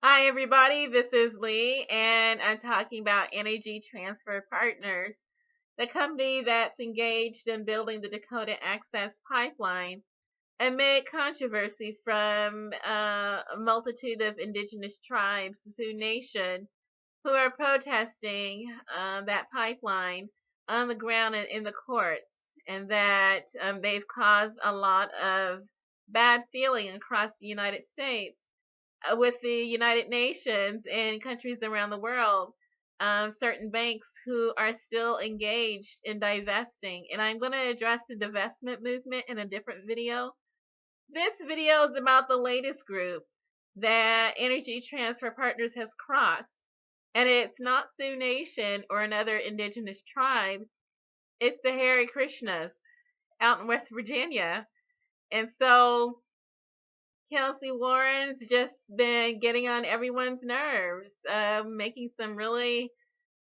Hi, everybody. This is Lee, and I'm talking about Energy Transfer Partners, the company that's engaged in building the Dakota Access Pipeline amid controversy from a multitude of indigenous tribes, Sioux Nation, who are protesting that pipeline on the ground and in the courts, and that they've caused a lot of bad feeling across the United States with the United Nations and countries around the world, certain banks who are still engaged in divesting. And I'm going to address the divestment movement in a different video. This video is about the latest group that Energy Transfer Partners has crossed. And it's not Sioux Nation or another indigenous tribe. It's the Hare Krishnas out in West Virginia. And so Kelsey Warren's just been getting on everyone's nerves, making some really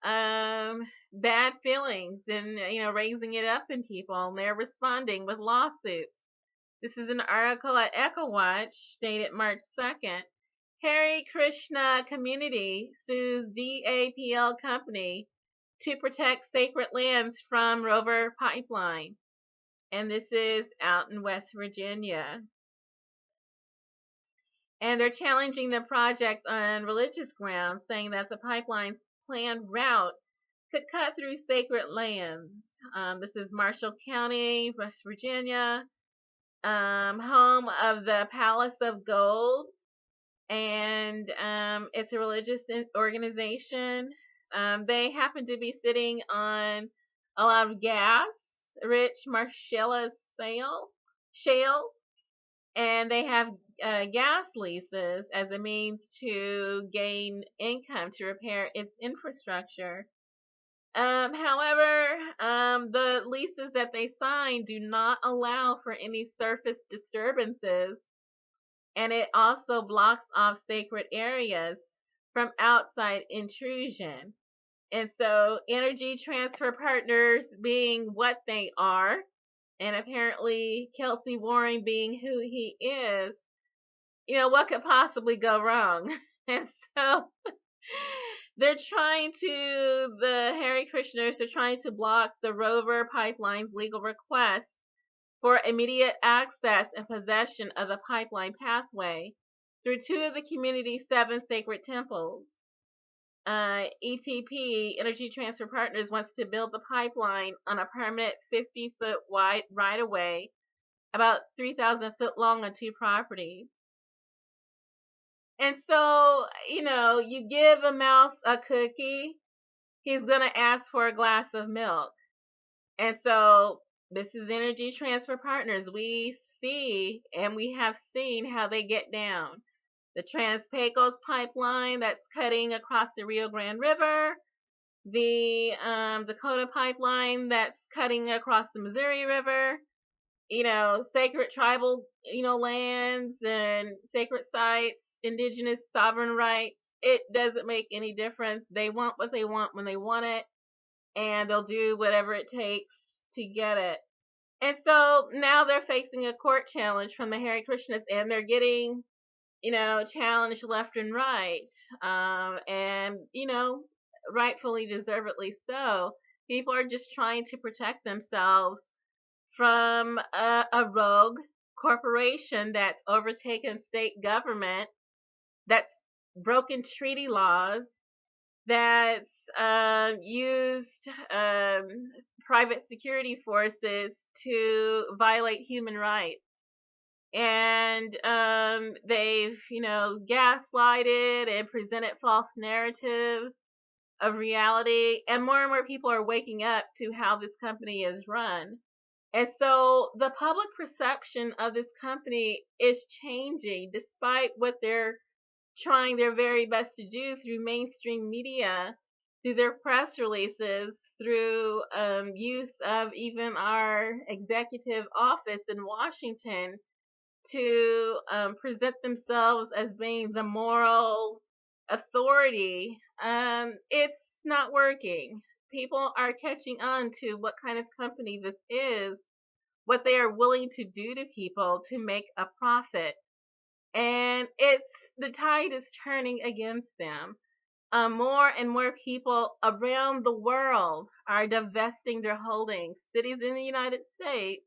bad feelings and raising it up in people, and they're responding with lawsuits. This is an article at EchoWatch dated March 2nd. Hare Krishna community sues DAPL company to protect sacred lands from Rover Pipeline, and this is out in West Virginia. And they're challenging the project on religious grounds, saying that the pipeline's planned route could cut through sacred lands. This is Marshall County, West Virginia, home of the Palace of Gold, and it's a religious organization. They happen to be sitting on a lot of gas-rich Marcellus shale, and they have gas leases as a means to gain income to repair its infrastructure. However, the leases that they sign do not allow for any surface disturbances, and it also blocks off sacred areas from outside intrusion. And so, Energy Transfer Partners, being what they are, and apparently Kelsey Warren being who he is, what could possibly go wrong? And so the Hare Krishnas are trying to block the Rover Pipeline's legal request for immediate access and possession of the pipeline pathway through two of the community's 7 sacred temples. ETP, Energy Transfer Partners, wants to build the pipeline on a permanent 50-foot wide right-of-way, about 3,000 foot long on 2 properties. And so, you give a mouse a cookie, he's going to ask for a glass of milk. And so, this is Energy Transfer Partners. We see and we have seen how they get down. The Trans-Pecos pipeline that's cutting across the Rio Grande River, the Dakota pipeline that's cutting across the Missouri River, sacred tribal, lands and sacred sites, indigenous sovereign rights. It doesn't make any difference. They want what they want when they want it, and they'll do whatever it takes to get it. And so now they're facing a court challenge from the Hare Krishnas, and they're getting, challenged left and right. And, rightfully, deservedly so. People are just trying to protect themselves from a rogue corporation that's overtaken state government, that's broken treaty laws, that's used private security forces to violate human rights. And they've, gaslighted and presented false narratives of reality. And more people are waking up to how this company is run. And so the public perception of this company is changing despite what they're trying their very best to do through mainstream media, through their press releases, through use of even our executive office in Washington to present themselves as being the moral authority. It's not working. People are catching on to what kind of company this is, what they are willing to do to people to make a profit. and the tide is turning against them. More and more people around the world are divesting their holdings. Cities in the United States,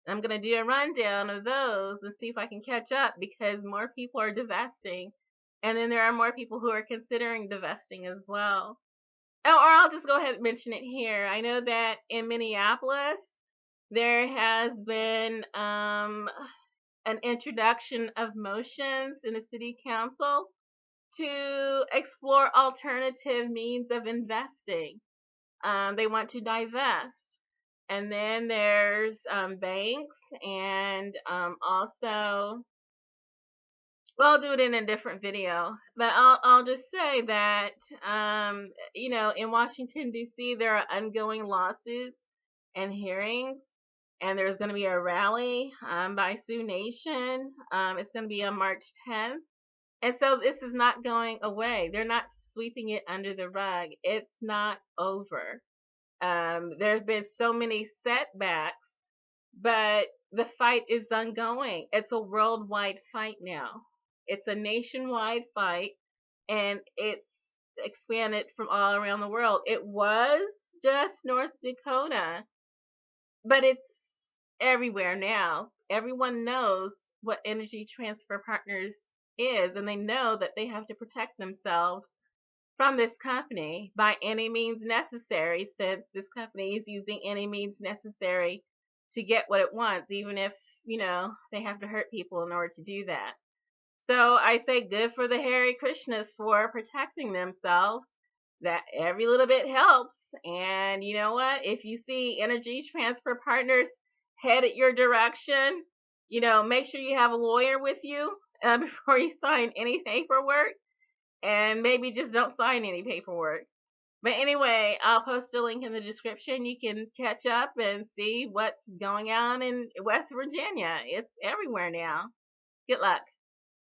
I'm going to do a rundown of those and see if I can catch up, because more people are divesting. And then there are more people who are considering divesting as well. Oh, or I'll just go ahead and mention it here. I know that in Minneapolis, there has been an introduction of motions in the city council to explore alternative means of investing. They want to divest. And then there's banks, and also, well, I'll do it in a different video, but I'll just say that in Washington D.C. there are ongoing lawsuits and hearings, and there's going to be a rally by Sioux Nation. It's going to be on March 10th. And so this is not going away. They're not sweeping it under the rug. It's not over. There have been so many setbacks, but the fight is ongoing. It's a worldwide fight now. It's a nationwide fight, and it's expanded from all around the world. It was just North Dakota, but it's everywhere now. Everyone knows what Energy Transfer Partners is, and they know that they have to protect themselves from this company by any means necessary, since this company is using any means necessary to get what it wants, even if, they have to hurt people in order to do that. So I say good for the Hare Krishnas for protecting themselves. That every little bit helps. And you know what? If you see Energy Transfer Partners headed your direction, make sure you have a lawyer with you before you sign any paperwork. And maybe just don't sign any paperwork. But anyway, I'll post a link in the description. You can catch up and see what's going on in West Virginia. It's everywhere now. Good luck.